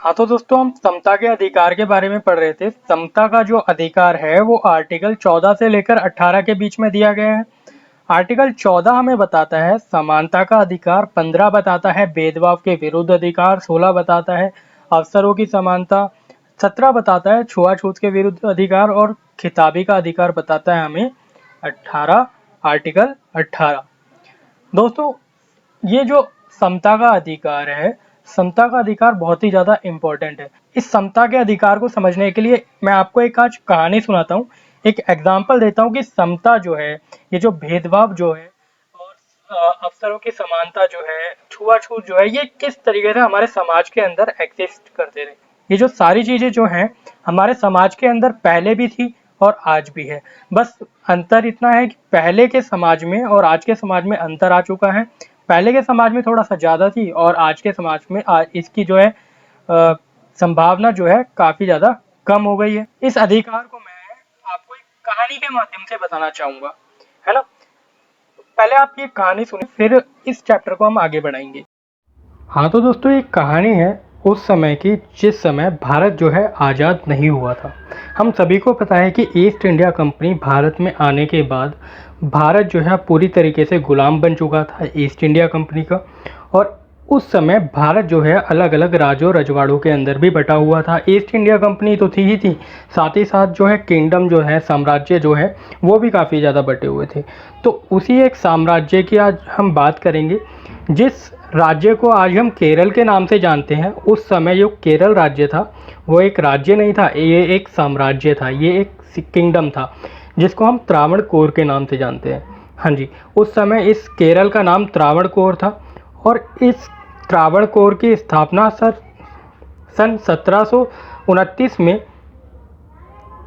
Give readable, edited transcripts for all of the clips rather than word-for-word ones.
हाँ तो दोस्तों हम समता के अधिकार के बारे में पढ़ रहे थे। समता का जो अधिकार है वो आर्टिकल 14 से लेकर 18 के बीच में दिया गया है। आर्टिकल 14 हमें बताता है समानता का अधिकार, 15 बताता है भेदभाव के विरुद्ध अधिकार, 16 बताता है अवसरों की समानता, 17 बताता है छुआछूत के विरुद्ध अधिकार और खिताबी का अधिकार बताता है हमें 18 आर्टिकल 18। दोस्तों ये जो समता का अधिकार है, समता का अधिकार बहुत ही ज़्यादा इम्पोर्टेंट है। इस समता के अधिकार को समझने के लिए मैं आपको एक आज कहानी सुनाता हूँ, एक एग्जाम्पल देता हूँ कि समता जो है, ये जो भेदभाव जो है और अवसरों की समानता जो है, छुआछूत जो है, ये किस तरीके से हमारे समाज के अंदर एग्जिस्ट करते रहे। ये जो सारी चीज़ें जो हैं हमारे समाज के अंदर पहले भी थी और आज भी है। बस अंतर इतना है कि पहले के समाज में और आज के समाज में अंतर आ चुका है। पहले के समाज में थोड़ा सा ज़्यादा थी और आज के समाज में इसकी जो है संभावना जो है काफ़ी ज़्यादा कम हो गई है। इस अधिकार को मैं आपको एक कहानी के माध्यम से बताना चाहूँगा, है ना। पहले आप ये कहानी सुनिए, फिर इस चैप्टर को हम आगे बढ़ाएंगे। हाँ तो दोस्तों एक कहानी है उस समय की जिस समय भारत जो है आज़ाद नहीं हुआ था। हम सभी को पता है कि ईस्ट इंडिया कंपनी भारत में आने के बाद भारत जो है पूरी तरीके से गुलाम बन चुका था ईस्ट इंडिया कंपनी का। और उस समय भारत जो है अलग अलग राज्यों रजवाड़ों के अंदर भी बटा हुआ था। ईस्ट इंडिया कंपनी तो थी ही थी, साथ ही साथ जो है किंगडम जो है, साम्राज्य जो है, वो भी काफ़ी ज़्यादा बटे हुए थे। तो उसी एक साम्राज्य की आज हम बात करेंगे। जिस राज्य को आज हम केरल के नाम से जानते हैं, उस समय जो केरल राज्य था वो एक राज्य नहीं था, ये एक साम्राज्य था, ये एक किंगडम था जिसको हम त्रावणकोर के नाम से जानते हैं। हाँ जी, उस समय इस केरल का नाम त्रावणकोर था और इस त्रावणकोर की स्थापना सन 1729 में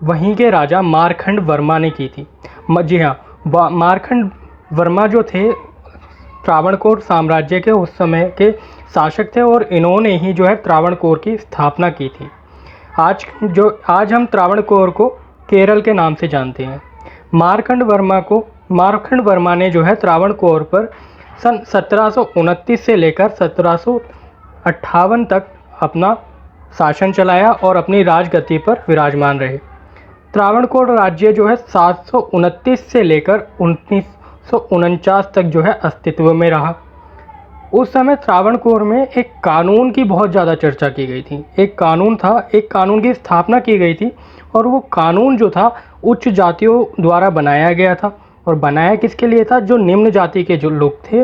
वहीं के राजा मारखंड वर्मा ने की थी। जी हाँ, मारखंड वर्मा जो थे त्रावणकोर साम्राज्य के उस समय के शासक थे और इन्होंने ही जो है त्रावणकोर की स्थापना की थी। आज हम त्रावणकोर को केरल के नाम से जानते हैं। मारखंड वर्मा ने जो है त्रावणकोर पर सन 1729 से लेकर 1758 तक अपना शासन चलाया और अपनी राजगद्दी पर विराजमान रहे। त्रावणकोर राज्य जो है 729 से लेकर 1949 तक जो है अस्तित्व में रहा। उस समय त्रावणकोर में एक कानून की बहुत ज़्यादा चर्चा की गई थी। एक कानून की स्थापना की गई थी और वो कानून जो था उच्च जातियों द्वारा बनाया गया था। और बनाया किसके लिए था? जो निम्न जाति के जो लोग थे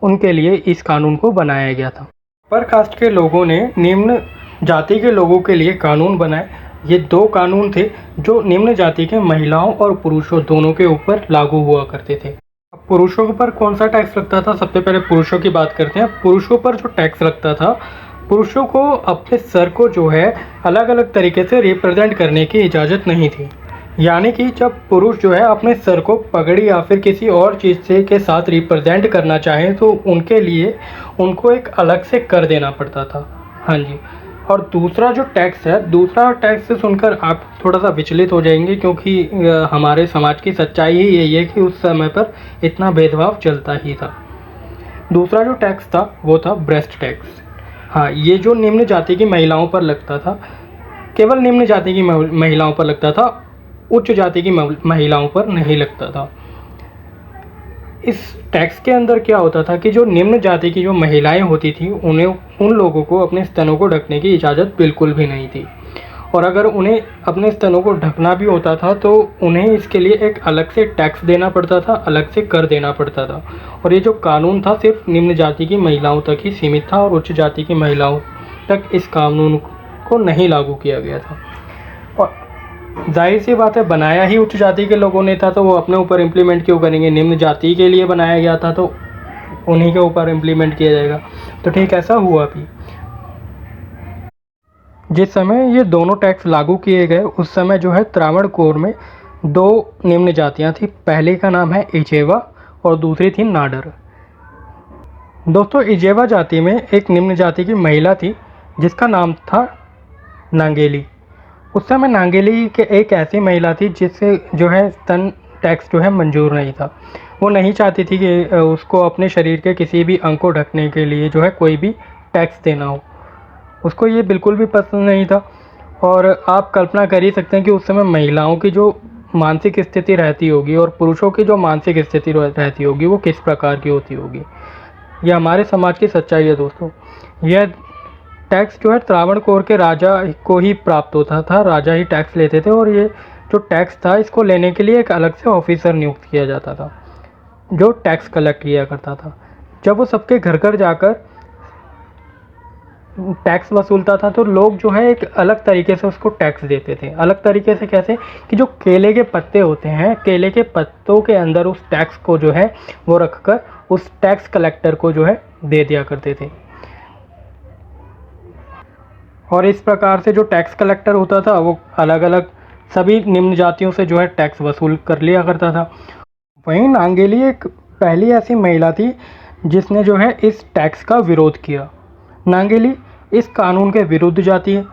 उनके लिए इस कानून को बनाया गया था। अपर कास्ट के लोगों ने निम्न जाति के लोगों के लिए कानून बनाए। ये दो कानून थे जो निम्न जाति के महिलाओं और पुरुषों दोनों के ऊपर लागू हुआ करते थे। पुरुषों पर कौन सा टैक्स लगता था? सबसे पहले पुरुषों की बात करते हैं। पुरुषों पर जो टैक्स लगता था, पुरुषों को अपने सर को जो है अलग अलग तरीके से रिप्रेजेंट करने की इजाज़त नहीं थी। यानी कि जब पुरुष जो है अपने सर को पगड़ी या फिर किसी और चीज़ से के साथ रिप्रेजेंट करना चाहें तो उनके लिए उनको एक अलग से कर देना पड़ता था। हाँ जी। और दूसरा टैक्स से सुनकर आप थोड़ा सा विचलित हो जाएंगे, क्योंकि हमारे समाज की सच्चाई ही यही है कि उस समय पर इतना भेदभाव चलता ही था। दूसरा जो टैक्स था वो था ब्रेस्ट टैक्स। हाँ, ये जो निम्न जाति की महिलाओं पर लगता था, केवल निम्न जाति की महिलाओं पर लगता था, उच्च जाति की महिलाओं पर नहीं लगता था। इस टैक्स के अंदर क्या होता था कि जो निम्न जाति की जो महिलाएं होती थी उन लोगों को अपने स्तनों को ढकने की इजाज़त बिल्कुल भी नहीं थी। और अगर उन्हें अपने स्तनों को ढकना भी होता था तो उन्हें इसके लिए एक अलग से टैक्स देना पड़ता था, अलग से कर देना पड़ता था। और ये जो कानून था सिर्फ निम्न जाति की महिलाओं तक ही सीमित था और उच्च जाति की महिलाओं तक इस कानून को नहीं लागू किया गया था। और जाहिर सी बात है, बनाया ही उच्च जाति के लोगों ने था तो वो अपने ऊपर इम्प्लीमेंट क्यों करेंगे? निम्न जाति के लिए बनाया गया था तो उन्हीं के ऊपर इम्प्लीमेंट किया जाएगा। तो ठीक ऐसा हुआ भी। जिस समय ये दोनों टैक्स लागू किए गए उस समय जो है त्रावणकोर में दो निम्न जातियाँ थी। पहले का नाम है इजेवा और दूसरी थी नाडर। दोस्तों इजेवा जाति में एक निम्न जाति की महिला थी जिसका नाम था नांगेली। उस समय नांगेली के एक ऐसी महिला थी जिससे जो है स्तन टैक्स जो है मंजूर नहीं था। वो नहीं चाहती थी कि उसको अपने शरीर के किसी भी अंग को ढकने के लिए जो है कोई भी टैक्स देना हो। उसको ये बिल्कुल भी पसंद नहीं था। और आप कल्पना कर ही सकते हैं कि उस समय महिलाओं की जो मानसिक स्थिति रहती होगी और पुरुषों की जो मानसिक स्थिति रहती होगी वो किस प्रकार की होती होगी। यह हमारे समाज की सच्चाई है दोस्तों। यह टैक्स जो है त्रावणकोर के राजा को ही प्राप्त होता था, राजा ही टैक्स लेते थे और ये जो टैक्स था इसको लेने के लिए एक अलग से ऑफिसर नियुक्त किया जाता था जो टैक्स कलेक्ट किया करता था। जब वो सबके घर घर जाकर टैक्स वसूलता था तो लोग जो है एक अलग तरीके से उसको टैक्स देते थे। अलग तरीके से कैसे कि जो केले के पत्ते होते हैं, केले के पत्तों के अंदर उस टैक्स को जो है वो रखकर उस टैक्स कलेक्टर को जो है दे दिया करते थे। और इस प्रकार से जो टैक्स कलेक्टर होता था वो अलग अलग सभी निम्न जातियों से जो है टैक्स वसूल कर लिया करता था। वहीं नांगेली एक पहली ऐसी महिला थी जिसने जो है इस टैक्स का विरोध किया। नांगेली इस कानून के विरुद्ध जाती है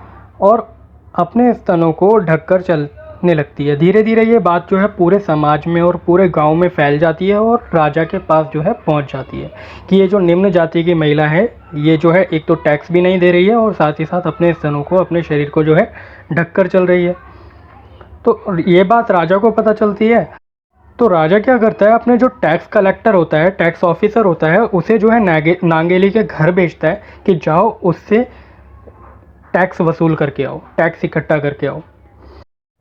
और अपने स्तनों को ढककर चलने लगती है। धीरे धीरे ये बात जो है पूरे समाज में और पूरे गांव में फैल जाती है और राजा के पास जो है पहुंच जाती है कि ये जो निम्न जाति की महिला है ये जो है एक तो टैक्स भी नहीं दे रही है और साथ ही साथ अपने स्तनों को, अपने शरीर को जो है ढककर चल रही है। तो ये बात राजा को पता चलती है। तो राजा क्या करता है, अपने जो टैक्स कलेक्टर होता है, टैक्स ऑफिसर होता है, उसे जो है नांगेली के घर भेजता है कि जाओ उससे टैक्स वसूल करके आओ, टैक्स इकट्ठा करके आओ।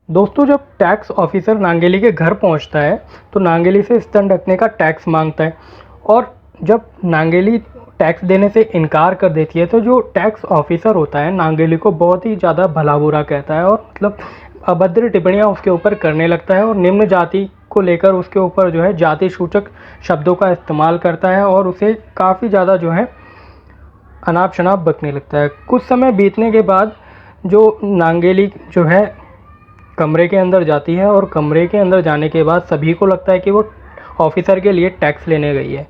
दोस्तों जब टैक्स ऑफिसर नांगेली के घर पहुंचता है तो नांगेली से स्तन ढकने का टैक्स मांगता है और जब नांगेली टैक्स देने से इनकार कर देती है तो जो टैक्स ऑफिसर होता है नांगेली को बहुत ही ज़्यादा भला बुरा कहता है और मतलब अभद्र टिप्पणियाँ उसके ऊपर करने लगता है और निम्न जाति को लेकर उसके ऊपर जो है जाति सूचक शब्दों का इस्तेमाल करता है और उसे काफ़ी ज़्यादा जो है अनाप शनाप बकने लगता है। कुछ समय बीतने के बाद जो नांगेली जो है कमरे के अंदर जाती है और कमरे के अंदर जाने के बाद सभी को लगता है कि वो ऑफिसर के लिए टैक्स लेने गई है,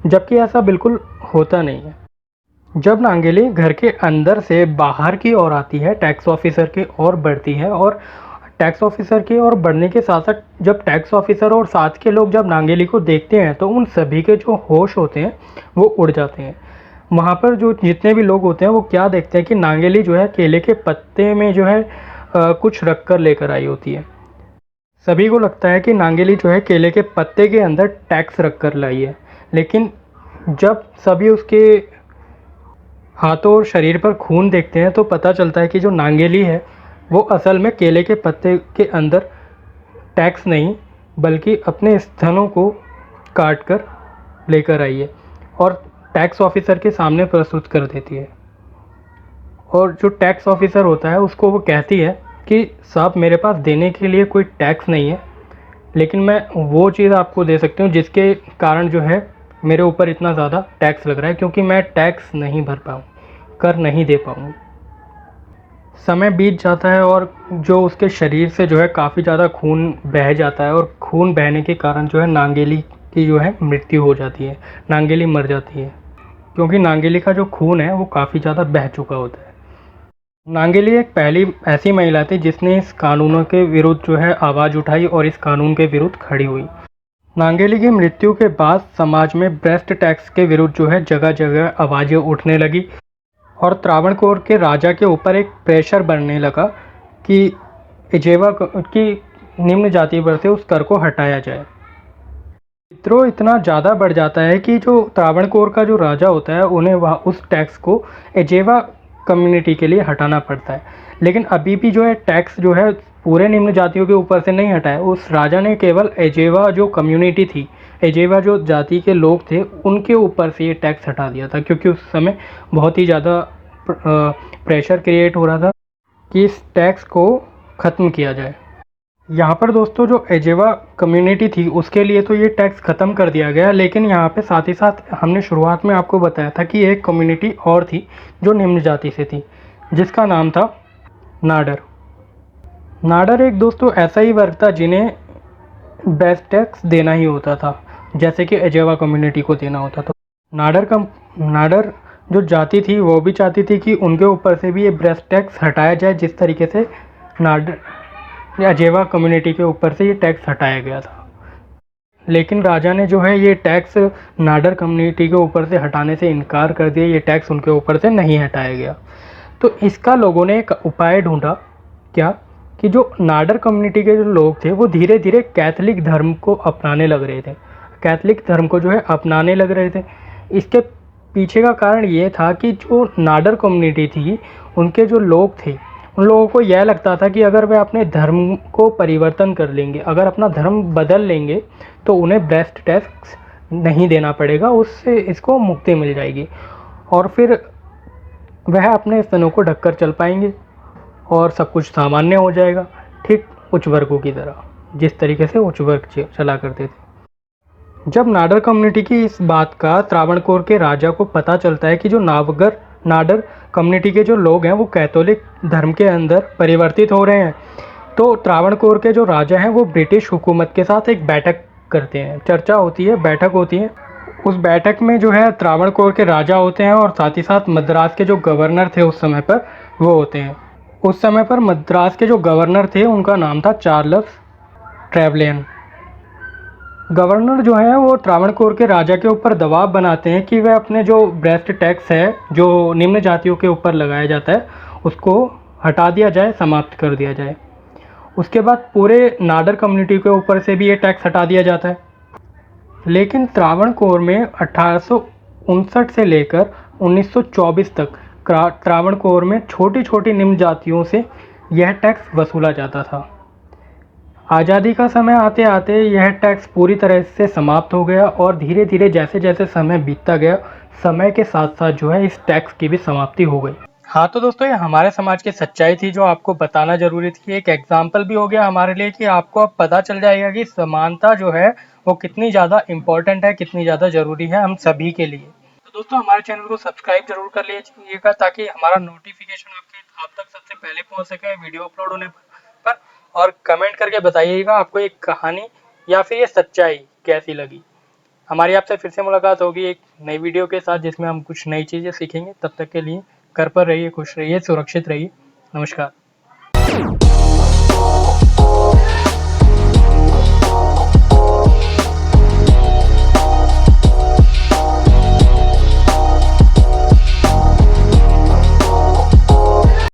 जबकि ऐसा बिल्कुल होता नहीं है। जब नांगेली घर के अंदर से बाहर की ओर आती है, टैक्स ऑफिसर की ओर बढ़ती है और टैक्स ऑफिसर की ओर बढ़ने के साथ साथ जब टैक्स ऑफिसर और साथ के लोग जब नांगेली को देखते हैं तो उन सभी के जो होश होते हैं वो उड़ जाते हैं। वहाँ पर जो जितने भी लोग होते हैं वो क्या देखते हैं कि नांगेली जो है केले के पत्ते में जो है कुछ रख कर लेकर आई होती है। सभी को लगता है कि नांगेली जो है केले के पत्ते के अंदर टैक्स रख कर लाई है, लेकिन जब सभी उसके हाथों और शरीर पर खून देखते हैं तो पता चलता है कि जो नांगेली है वो असल में केले के पत्ते के अंदर टैक्स नहीं बल्कि अपने स्तनों को काट कर लेकर आई है और टैक्स ऑफिसर के सामने प्रस्तुत कर देती है। और जो टैक्स ऑफिसर होता है उसको वो कहती है कि साहब मेरे पास देने के लिए कोई टैक्स नहीं है, लेकिन मैं वो चीज़ आपको दे सकती हूँ जिसके कारण जो है मेरे ऊपर इतना ज़्यादा टैक्स लग रहा है, क्योंकि मैं टैक्स नहीं भर पाऊँ, कर नहीं दे पाऊँ। समय बीत जाता है और जो उसके शरीर से जो है काफ़ी ज़्यादा खून बह जाता है और खून बहने के कारण जो है नांगेली की जो है मृत्यु हो जाती है, नांगेली मर जाती है, क्योंकि नांगेली का जो खून है वो काफ़ी ज़्यादा बह चुका होता है। नांगेली एक पहली ऐसी महिला थी जिसने इस कानूनों के विरुद्ध जो है आवाज़ उठाई और इस कानून के विरुद्ध खड़ी हुई। नांगेली की मृत्यु के बाद समाज में ब्रेस्ट टैक्स के विरुद्ध जो है जगह जगह आवाज़ें उठने लगी और त्रावणकोर के राजा के ऊपर एक प्रेशर बनने लगा कि इजेवा की निम्न जाति पर से उस कर को हटाया जाए। विद्रोह इतना ज़्यादा बढ़ जाता है कि जो त्रावणकोर का जो राजा होता है उन्हें वह उस टैक्स को एजेवा कम्युनिटी के लिए हटाना पड़ता है, लेकिन अभी भी जो है टैक्स जो है पूरे निम्न जातियों के ऊपर से नहीं हटाया। उस राजा ने केवल एजेवा जो कम्युनिटी थी, एजेवा जो जाति के लोग थे उनके ऊपर से ये टैक्स हटा दिया था, क्योंकि उस समय बहुत ही ज़्यादा प्रेशर क्रिएट हो रहा था कि इस टैक्स को ख़त्म किया जाए। यहाँ पर दोस्तों जो एजेवा कम्युनिटी थी उसके लिए तो ये टैक्स ख़त्म कर दिया गया, लेकिन यहाँ पे साथ ही साथ हमने शुरुआत में आपको बताया था कि एक कम्युनिटी और थी जो निम्न जाति से थी, जिसका नाम था नाडर। नाडर एक दोस्तों ऐसा ही वर्ग था जिन्हें बेस्ट टैक्स देना ही होता था, जैसे कि एजेवा कम्युनिटी को देना होता था। नाडर जो जाति थी वो भी चाहती थी कि उनके ऊपर से भी ये ब्रेस्ट टैक्स हटाया जाए, जिस तरीके से नाडर एजेवा कम्युनिटी के ऊपर से ये टैक्स हटाया गया था। लेकिन राजा ने जो है ये टैक्स नाडर कम्युनिटी के ऊपर से हटाने से इनकार कर दिया, ये टैक्स उनके ऊपर से नहीं हटाया गया। तो इसका लोगों ने एक उपाय ढूंढा, क्या कि जो नाडर कम्युनिटी के जो लोग थे वो धीरे धीरे कैथलिक धर्म को अपनाने लग रहे थे, कैथलिक धर्म को जो है अपनाने लग रहे थे। इसके पीछे का कारण ये था कि जो नाडर कम्युनिटी थी, उनके जो लोग थे, उन लोगों को यह लगता था कि अगर वे अपने धर्म को परिवर्तन कर लेंगे, अगर अपना धर्म बदल लेंगे, तो उन्हें ब्रेस्ट टैक्स नहीं देना पड़ेगा, उससे इसको मुक्ति मिल जाएगी और फिर वह अपने स्तनों को ढककर चल पाएंगे और सब कुछ सामान्य हो जाएगा, ठीक उच्च वर्गों की तरह, जिस तरीके से उच्च वर्ग चला करते थे। जब नाडर कम्युनिटी की इस बात का त्रावणकोर के राजा को पता चलता है कि जो नाडर कम्युनिटी के जो लोग हैं वो कैथोलिक धर्म के अंदर परिवर्तित हो रहे हैं, तो त्रावणकोर के जो राजा हैं वो ब्रिटिश हुकूमत के साथ एक बैठक करते हैं, चर्चा होती है, बैठक होती है। उस बैठक में जो है त्रावणकोर के राजा होते हैं और साथ ही साथ मद्रास के जो गवर्नर थे उस समय पर वो होते हैं। उस समय पर मद्रास के जो गवर्नर थे उनका नाम था चार्ल्स ट्रेवलियन। गवर्नर जो है वो त्रावणकोर के राजा के ऊपर दबाव बनाते हैं कि वह अपने जो ब्रेस्ट टैक्स है जो निम्न जातियों के ऊपर लगाया जाता है उसको हटा दिया जाए, समाप्त कर दिया जाए। उसके बाद पूरे नाडर कम्युनिटी के ऊपर से भी ये टैक्स हटा दिया जाता है। लेकिन त्रावणकोर में 1859 से लेकर 1924 तक त्रावणकोर में छोटी छोटी निम्न जातियों से यह टैक्स वसूला जाता था। आज़ादी का समय आते आते यह टैक्स पूरी तरह से समाप्त हो गया और धीरे धीरे जैसे जैसे समय बीतता गया, समय के साथ साथ जो है इस टैक्स की भी समाप्ति हो गई। हाँ तो दोस्तों, ये हमारे समाज की सच्चाई थी जो आपको बताना जरूरी थी। एक एग्जाम्पल भी हो गया हमारे लिए कि आपको अब पता चल जाएगा कि समानता जो है वो कितनी ज़्यादा इम्पोर्टेंट है, कितनी ज़्यादा ज़रूरी है हम सभी के लिए। तो दोस्तों, हमारे चैनल को सब्सक्राइब जरूर कर लीजिएगा ताकि हमारा नोटिफिकेशन आप तक सबसे पहले पहुंच सके वीडियो अपलोड होने पर। और कमेंट करके बताइएगा आपको एक कहानी या फिर ये सच्चाई कैसी लगी। हमारी आपसे फिर से मुलाकात होगी एक नई वीडियो के साथ जिसमें हम कुछ नई चीज़ें सीखेंगे। तब तक के लिए घर पर रहिए, खुश रहिए, सुरक्षित रहिए। नमस्कार।